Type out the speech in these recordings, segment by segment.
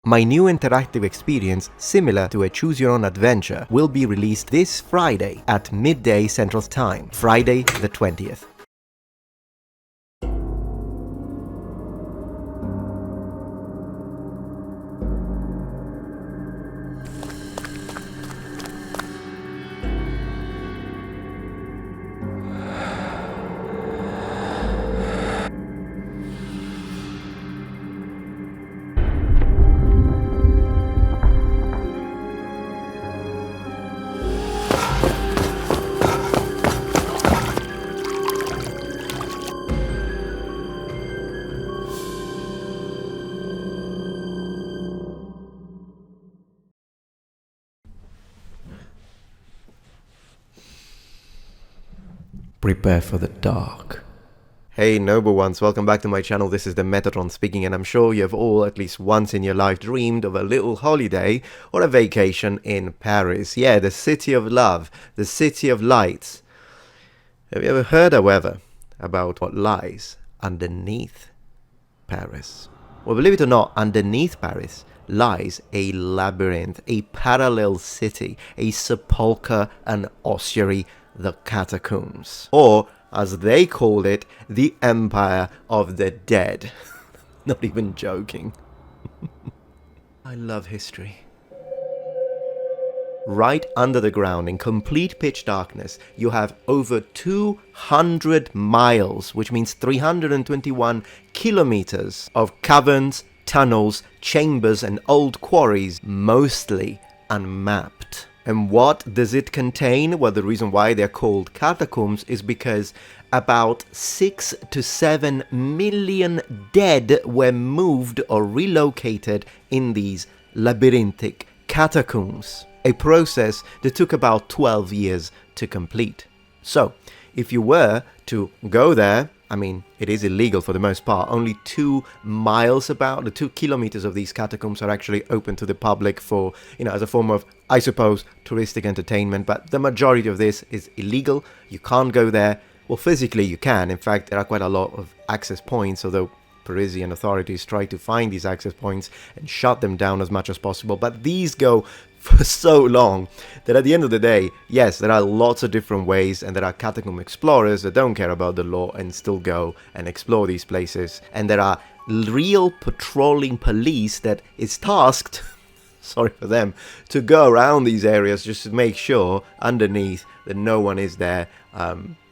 My new interactive experience, similar to a choose-your-own adventure, will be released this Friday at midday Central Time, Friday the 20th. Prepare for the dark. Hey noble ones, welcome back to my channel. This is the Metatron speaking, and I'm sure you have all at least once in your life dreamed of a little holiday or a vacation in Paris. Yeah, the city of love, the city of lights. Have you ever heard, however, about what lies underneath Paris? Well, believe it or not, underneath Paris lies a labyrinth, a parallel city, a sepulchre, an ossuary, the catacombs, or as they call it, the Empire of the Dead. Not even joking. I love history. Right under the ground, in complete pitch darkness, you have over 200 miles, which means 321 kilometers of caverns, tunnels, chambers, and old quarries, mostly unmapped. And what does it contain? Well, the reason why they're called catacombs is because about 6 to 7 million dead were moved or relocated in these labyrinthic catacombs. A process that took about 12 years to complete. So, if you were to go there, I mean, it is illegal for the most part. Only 2 miles about, the 2 kilometers of these catacombs are actually open to the public for, as a form of, I suppose, touristic entertainment. But the majority of this is illegal. You can't go there. Well, physically you can. In fact, there are quite a lot of access points, although Parisian authorities try to find these access points and shut them down as much as possible. But these go for so long that at the end of the day, yes, there are lots of different ways, and there are catacomb explorers that don't care about the law and still go and explore these places. And there are real patrolling police that is tasked, sorry for them, to go around these areas just to make sure underneath that no one is there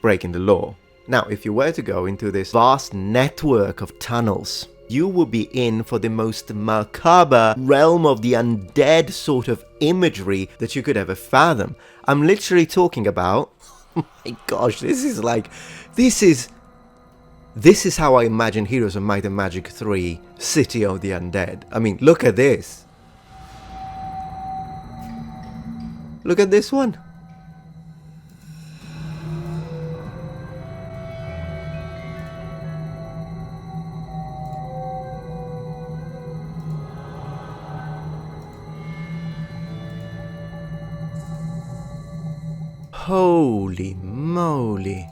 breaking the law. Now, if you were to go into this vast network of tunnels, you will be in for the most macabre realm of the undead sort of imagery that you could ever fathom. I'm literally talking about, oh my gosh, this is how I imagine Heroes of Might and Magic 3, City of the Undead. I mean, look at this. Look at this one. Holy moly.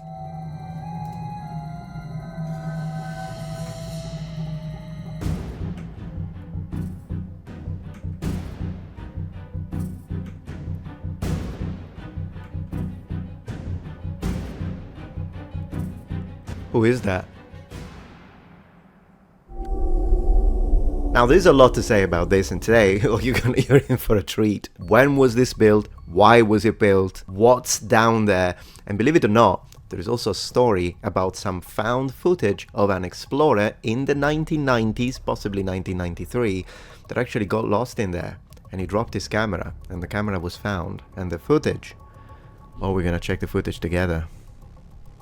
Who is that? Now, there's a lot to say about this, and today you're in for a treat. When was this built? Why was it built? What's down there? And believe it or not, there is also a story about some found footage of an explorer in the 1990s, possibly 1993, that actually got lost in there. And he dropped his camera, and the camera was found. And the footage, well, we're gonna check the footage together.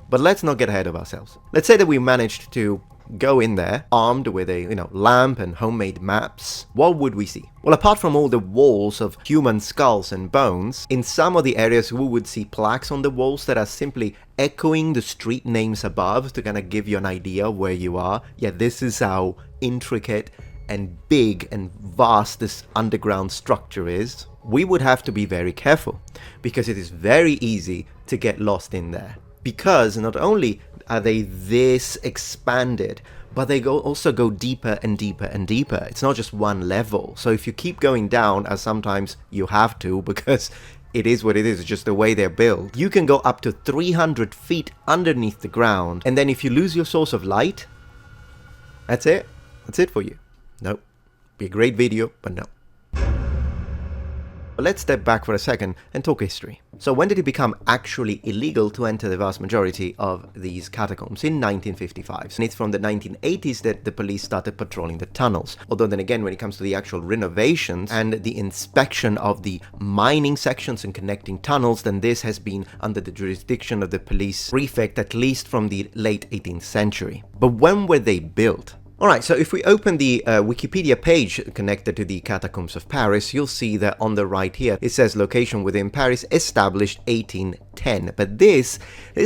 But let's not get ahead of ourselves. Let's say that we managed to go in there armed with a lamp and homemade maps. What would we see? Well, apart from all the walls of human skulls and bones, in some of the areas we would see plaques on the walls that are simply echoing the street names above to kind of give you an idea of where you are. Yeah, this is how intricate and big and vast this underground structure is. We would have to be very careful because it is very easy to get lost in there. Because not only are they this expanded, but they also go deeper and deeper and deeper. It's not just one level. So if you keep going down, as sometimes you have to because it is what it is, it's just the way they're built, you can go up to 300 feet underneath the ground. And then if you lose your source of light, that's it. That's it for you. Nope. Be a great video, but no. But let's step back for a second and talk history. So when did it become actually illegal to enter the vast majority of these catacombs? In 1955. And it's from the 1980s that the police started patrolling the tunnels. Although then again, when it comes to the actual renovations and the inspection of the mining sections and connecting tunnels, then this has been under the jurisdiction of the police prefect at least from the late 18th century. But when were they built? Alright, so if we open the Wikipedia page connected to the Catacombs of Paris, you'll see that on the right here, it says location within Paris, established 1810. But this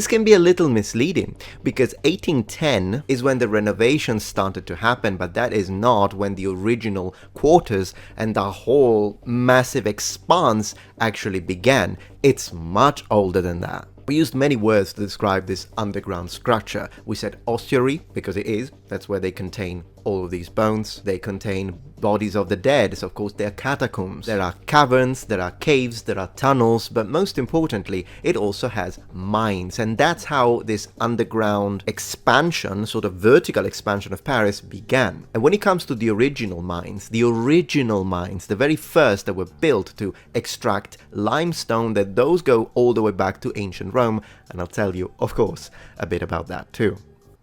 can be a little misleading, because 1810 is when the renovations started to happen, but that is not when the original quarters and the whole massive expanse actually began. It's much older than that. We used many words to describe this underground structure. We said ossuary, because it is. That's where they contain all of these bones. They contain bodies of the dead, so of course they're catacombs. There are caverns, there are caves, there are tunnels, but most importantly, it also has mines. And that's how this underground expansion, sort of vertical expansion of Paris began. And when it comes to the original mines, the very first that were built to extract limestone, that those go all the way back to ancient Rome, and I'll tell you, of course, a bit about that too.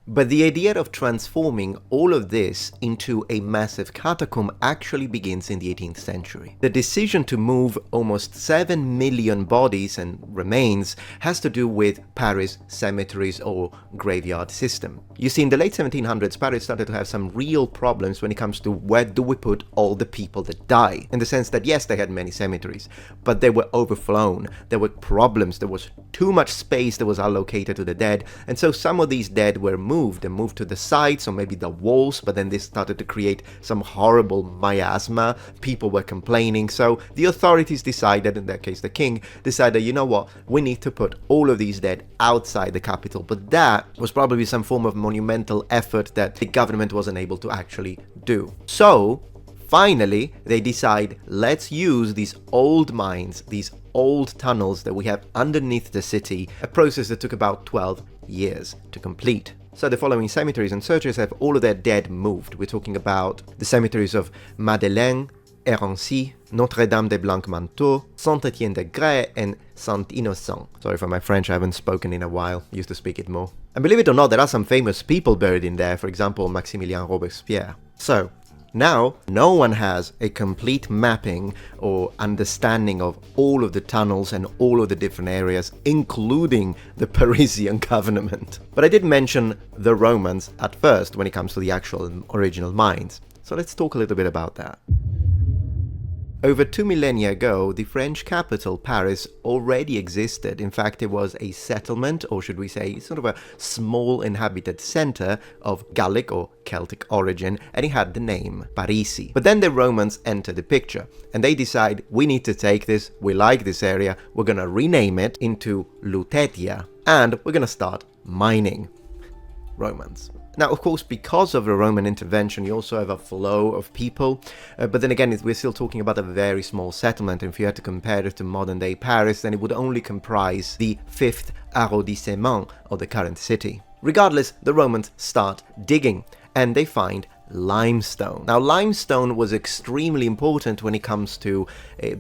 But the idea of transforming all of this into a massive catacomb actually begins in the 18th century. The decision to move almost 7 million bodies and remains has to do with Paris' cemeteries or graveyard system. You see, in the late 1700s, Paris started to have some real problems when it comes to where do we put all the people that die. In the sense that, yes, they had many cemeteries, but they were overflown. There were problems. There was too much space that was allocated to the dead. And so some of these dead were moved to the sides or maybe the walls, but then this started to create some horrible miasma. People were complaining. So the authorities decided, in that case the king, decided, you know what, we need to put all of these dead outside the capital. But that was probably some form of monumental effort that the government wasn't able to actually do. So finally they decide, let's use these old mines, these old tunnels that we have underneath the city, a process that took about 12 years to complete. So the following cemeteries and churches have all of their dead moved. We're talking about the cemeteries of Madeleine, Hérency, Notre-Dame des Blancs-Manteaux, Saint-Étienne-de-Grès, and Saint-Innocent. Sorry for my French, I haven't spoken in a while, used to speak it more. And believe it or not, there are some famous people buried in there, for example, Maximilien Robespierre. So now, no one has a complete mapping or understanding of all of the tunnels and all of the different areas, including the Parisian government. But I did mention the Romans at first when it comes to the actual original mines. So let's talk a little bit about that. Over 2 millennia ago, the French capital, Paris, already existed. In fact, it was a settlement, or should we say, sort of a small inhabited center of Gallic or Celtic origin, and it had the name Parisi. But then the Romans enter the picture, and they decide, we need to take this, we like this area, we're gonna rename it into Lutetia, and we're gonna start mining. Romans. Now, of course, because of the Roman intervention, you also have a flow of people, but then again, we're still talking about a very small settlement, and if you had to compare it to modern-day Paris, then it would only comprise the 5th arrondissement of the current city. Regardless, the Romans start digging, and they find limestone. Now, limestone was extremely important when it comes to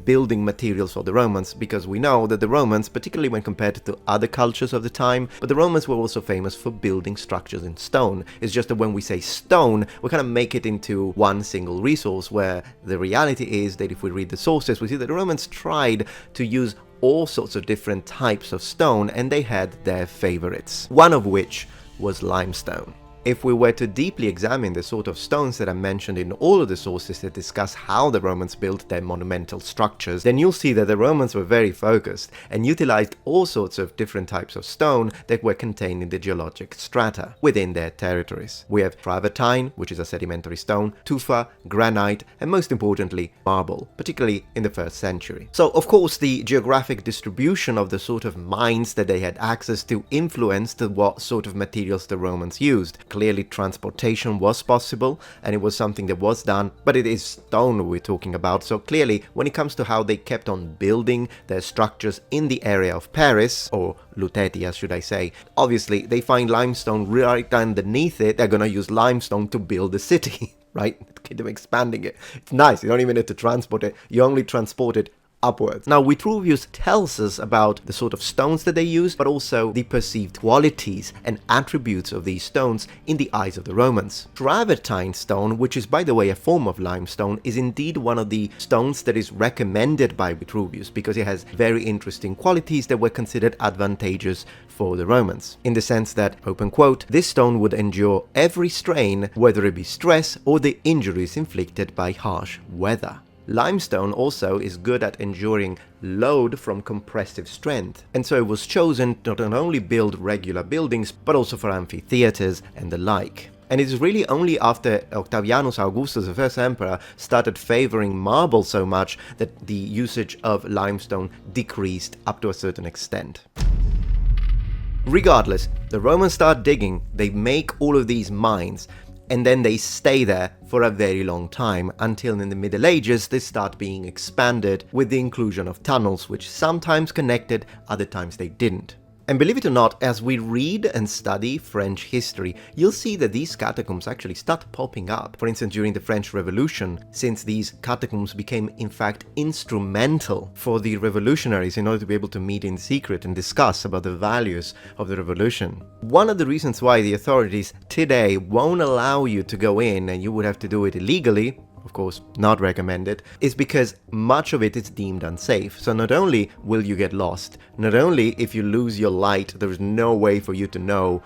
building materials for the Romans, because we know that the Romans, particularly when compared to other cultures of the time, but the Romans were also famous for building structures in stone. It's just that when we say stone, we kind of make it into one single resource, where the reality is that if we read the sources, we see that the Romans tried to use all sorts of different types of stone, and they had their favorites, one of which was limestone. if we were to deeply examine the sort of stones that are mentioned in all of the sources that discuss how the Romans built their monumental structures, then you'll see that the Romans were very focused and utilized all sorts of different types of stone that were contained in the geologic strata within their territories. We have travertine, which is a sedimentary stone, tufa, granite, and most importantly, marble, particularly in the 1st century. So, of course, the geographic distribution of the sort of mines that they had access to influenced what sort of materials the Romans used. Clearly, transportation was possible, and it was something that was done, but it is stone we're talking about, so clearly, when it comes to how they kept on building their structures in the area of Paris, or Lutetia should I say, obviously they find limestone right underneath it, they're gonna use limestone to build the city, right? Keep them expanding it. It's nice, you don't even need to transport it, you only transport it upwards. Now, Vitruvius tells us about the sort of stones that they use, but also the perceived qualities and attributes of these stones in the eyes of the Romans. Travertine stone, which is by the way a form of limestone, is indeed one of the stones that is recommended by Vitruvius because it has very interesting qualities that were considered advantageous for the Romans, in the sense that, open quote, this stone would endure every strain, whether it be stress or the injuries inflicted by harsh weather. Limestone also is good at enduring load from compressive strength, and so it was chosen to not only build regular buildings, but also for amphitheaters and the like. And it is really only after Octavianus Augustus, the first emperor, started favoring marble so much that the usage of limestone decreased up to a certain extent. Regardless, the Romans start digging, they make all of these mines, and then they stay there for a very long time, until in the Middle Ages they start being expanded with the inclusion of tunnels, which sometimes connected, other times they didn't. And believe it or not, as we read and study French history, you'll see that these catacombs actually start popping up. For instance, during the French Revolution, since these catacombs became in fact instrumental for the revolutionaries in order to be able to meet in secret and discuss about the values of the revolution. One of the reasons why the authorities today won't allow you to go in, and you would have to do it illegally, of course not recommended, is because much of it is deemed unsafe. So not only will you get lost, not only if you lose your light, there is no way for you to know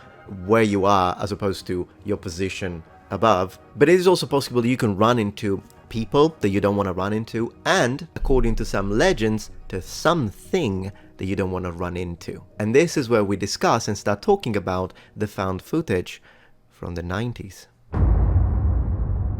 where you are as opposed to your position above, but it is also possible that you can run into people that you don't want to run into, and according to some legends, to something that you don't want to run into. And this is where we discuss and start talking about the found footage from the 90s.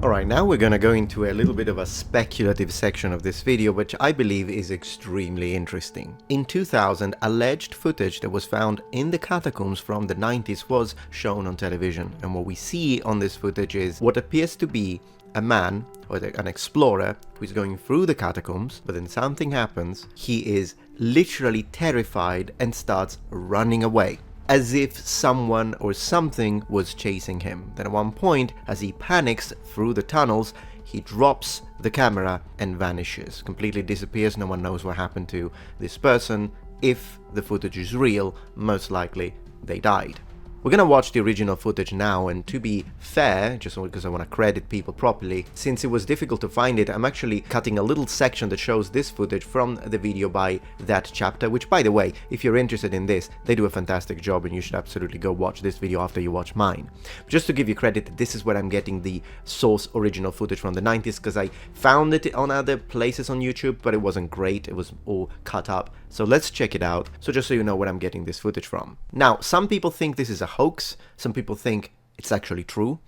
Alright, now we're gonna go into a little bit of a speculative section of this video, which I believe is extremely interesting. In 2000, alleged footage that was found in the catacombs from the 90s was shown on television, and what we see on this footage is what appears to be a man, or an explorer, who is going through the catacombs, but then something happens, he is literally terrified and starts running away, as if someone or something was chasing him. Then at one point, as he panics through the tunnels, he drops the camera and vanishes, completely disappears. No one knows what happened to this person. If the footage is real, most likely they died. We're gonna watch the original footage now, and to be fair, just because I want to credit people properly, since it was difficult to find it, I'm actually cutting a little section that shows this footage from the video by That Chapter, which, by the way, if you're interested in this, they do a fantastic job and you should absolutely go watch this video after you watch mine. Just to give you credit, this is where I'm getting the source original footage from the 90s, because I found it on other places on YouTube, but it wasn't great, it was all cut up. So let's check it out, so just so you know where I'm getting this footage from. Now, some people think this is a hoax, some people think it's actually true.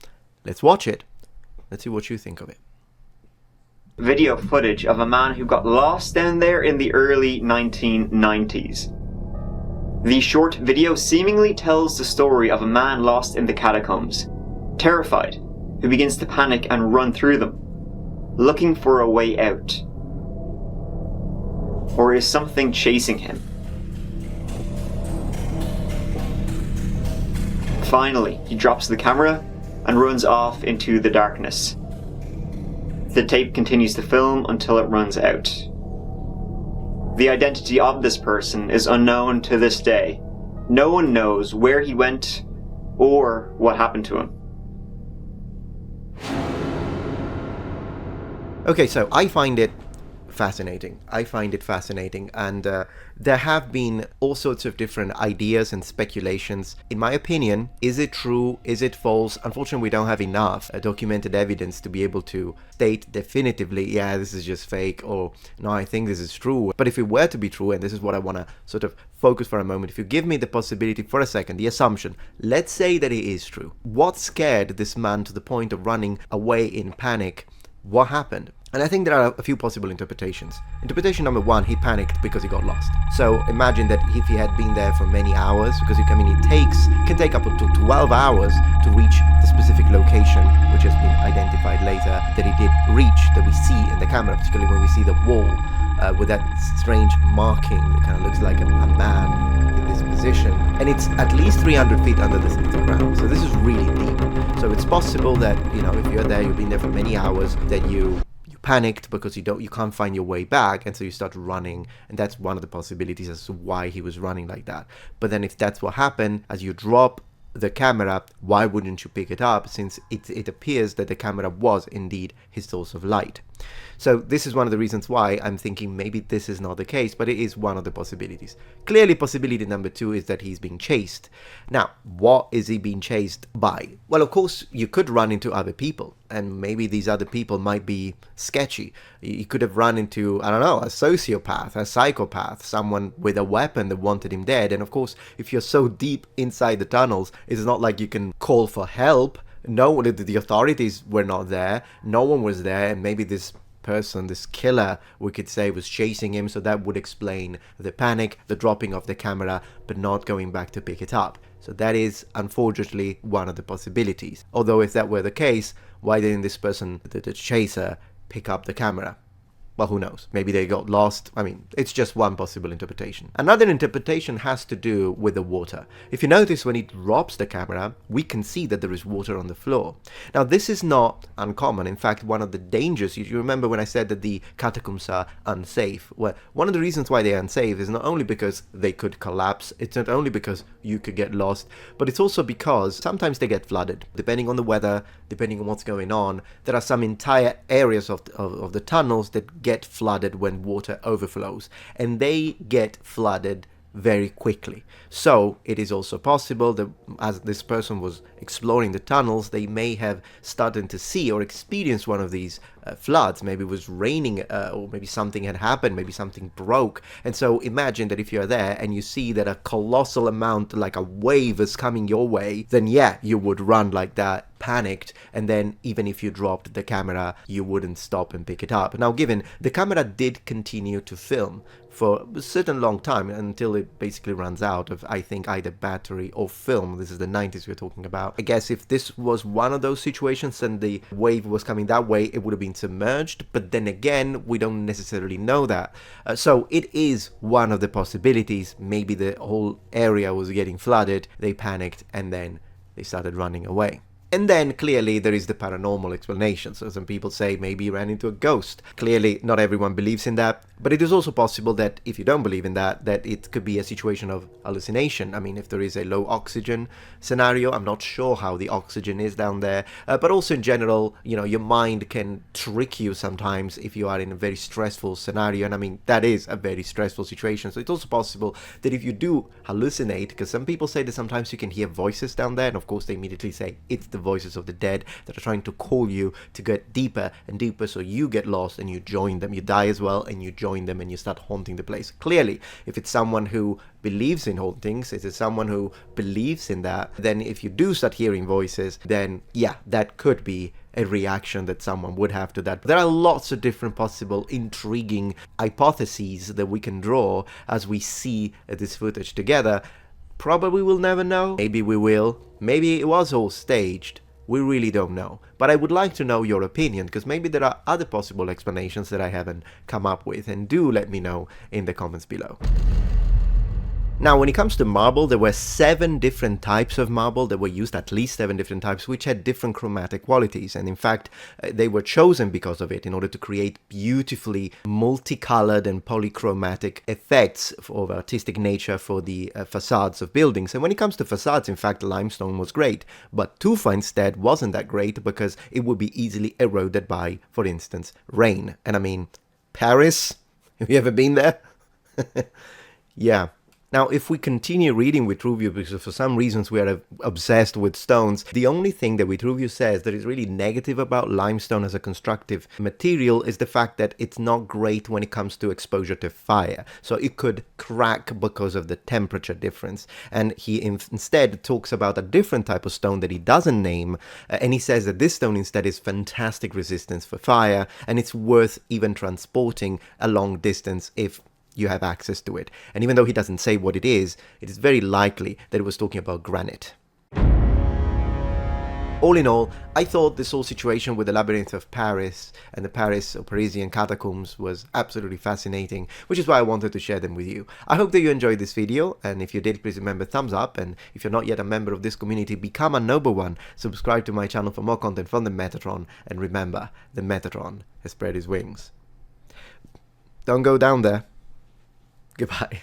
Let's watch it. Let's see what you think of it. Video footage of a man who got lost down there in the early 1990s. The short video seemingly tells the story of a man lost in the catacombs, terrified, who begins to panic and run through them, looking for a way out. Or is something chasing him? Finally, he drops the camera and runs off into the darkness. The tape continues to film until it runs out. The identity of this person is unknown to this day. No one knows where he went or what happened to him. Okay, so I find it fascinating. I find it fascinating, and there have been all sorts of different ideas and speculations. In my opinion, is it true? Is it false? Unfortunately, we don't have enough documented evidence to be able to state definitively, yeah, this is just fake, or no, I think this is true. But if it were to be true, and this is what I want to sort of focus for a moment, if you give me the possibility for a second, the assumption, let's say that it is true. What scared this man to the point of running away in panic? What happened? And I think there are a few possible interpretations. Interpretation number one, he panicked because he got lost. So imagine that if he had been there for many hours, because it can take up to 12 hours to reach the specific location, which has been identified later, that he did reach, that we see in the camera, particularly when we see the wall with that strange marking that kind of looks like a man in this position. And it's at least 300 feet under the ground, so this is really deep. So it's possible that, if you're there, you've been there for many hours, that you panicked because you can't find your way back, and so you start running, and that's one of the possibilities as to why he was running like that. But then if that's what happened, as you drop the camera, why wouldn't you pick it up, since it appears that the camera was indeed his source of light? So this is one of the reasons why I'm thinking maybe this is not the case, but it is one of the possibilities. Clearly, possibility number two is that he's being chased. Now, what is he being chased by? Well, of course, you could run into other people, and maybe these other people might be sketchy. He could have run into, I don't know, a sociopath, a psychopath, someone with a weapon that wanted him dead. And of course, if you're so deep inside the tunnels, it's not like you can call for help. No, the authorities were not there. No one was there, and maybe this person, this killer, we could say, was chasing him, so that would explain the panic, the dropping of the camera, but not going back to pick it up. So that is unfortunately one of the possibilities. Although if that were the case, why didn't this person, the chaser, pick up the camera? Well, who knows? Maybe they got lost. I mean, it's just one possible interpretation. Another interpretation has to do with the water. If you notice, when he drops the camera, we can see that there is water on the floor. Now, this is not uncommon. In fact, one of the dangers, you remember when I said that the catacombs are unsafe? Well, one of the reasons why they're unsafe is not only because they could collapse, it's not only because you could get lost, but it's also because sometimes they get flooded. Depending on the weather, depending on what's going on, there are some entire areas of the tunnels that get flooded when water overflows, and they get flooded very quickly. So it is also possible that as this person was exploring the tunnels, they may have started to see or experience one of these floods. Maybe it was raining, or maybe something had happened, maybe something broke. And so imagine that if you're there and you see that a colossal amount, like a wave, is coming your way, then yeah, you would run like that, panicked, and then even if you dropped the camera, you wouldn't stop and pick it up. Now, given the camera did continue to film for a certain long time until it basically runs out of, I think, either battery or film. This is the 90s we're talking about. I guess if this was one of those situations and the wave was coming that way, it would have been submerged, but then again, we don't necessarily know that. So it is one of the possibilities. Maybe the whole area was getting flooded, they panicked, and then they started running away. And then clearly there is the paranormal explanation. So some people say maybe he ran into a ghost. Clearly not everyone believes in that, but it is also possible that if you don't believe in that, that it could be a situation of hallucination. I mean, if there is a low oxygen scenario, I'm not sure how the oxygen is down there, but also in general, your mind can trick you sometimes if you are in a very stressful scenario. And I mean, that is a very stressful situation. So it's also possible that if you do hallucinate, because some people say that sometimes you can hear voices down there, and of course they immediately say it's the voices of the dead that are trying to call you to get deeper and deeper, so you get lost and you join them. You die as well and you join them and you start haunting the place. Clearly, if it's someone who believes in hauntings, if it's someone who believes in that, then if you do start hearing voices, then yeah, that could be a reaction that someone would have to that. But there are lots of different possible intriguing hypotheses that we can draw as we see this footage together. Probably we'll never know. Maybe we will. Maybe it was all staged. We really don't know. But I would like to know your opinion, because maybe there are other possible explanations that I haven't come up with, and do let me know in the comments below. Now, when it comes to marble, there were 7 different types of marble that were used, at least 7 different types, which had different chromatic qualities. And in fact, they were chosen because of it, in order to create beautifully multicolored and polychromatic effects of artistic nature for the facades of buildings. And when it comes to facades, in fact, limestone was great, but tufa instead wasn't that great because it would be easily eroded by, for instance, rain. And I mean, Paris. Have you ever been there? Yeah. Now, if we continue reading Vitruvius, because for some reasons we are obsessed with stones, the only thing that Vitruvius says that is really negative about limestone as a constructive material is the fact that it's not great when it comes to exposure to fire. So it could crack because of the temperature difference. And he instead talks about a different type of stone that he doesn't name, and he says that this stone instead is fantastic resistance for fire, and it's worth even transporting a long distance if you have access to it. And even though he doesn't say what it is very likely that he was talking about granite. All in all, I thought this whole situation with the labyrinth of Paris and the Paris or Parisian catacombs was absolutely fascinating, which is why I wanted to share them with you. I hope that you enjoyed this video, and if you did, please remember thumbs up, and if you're not yet a member of this community, become a noble one. Subscribe to my channel for more content from the Metatron, and remember, the Metatron has spread his wings. Don't go down there. Goodbye.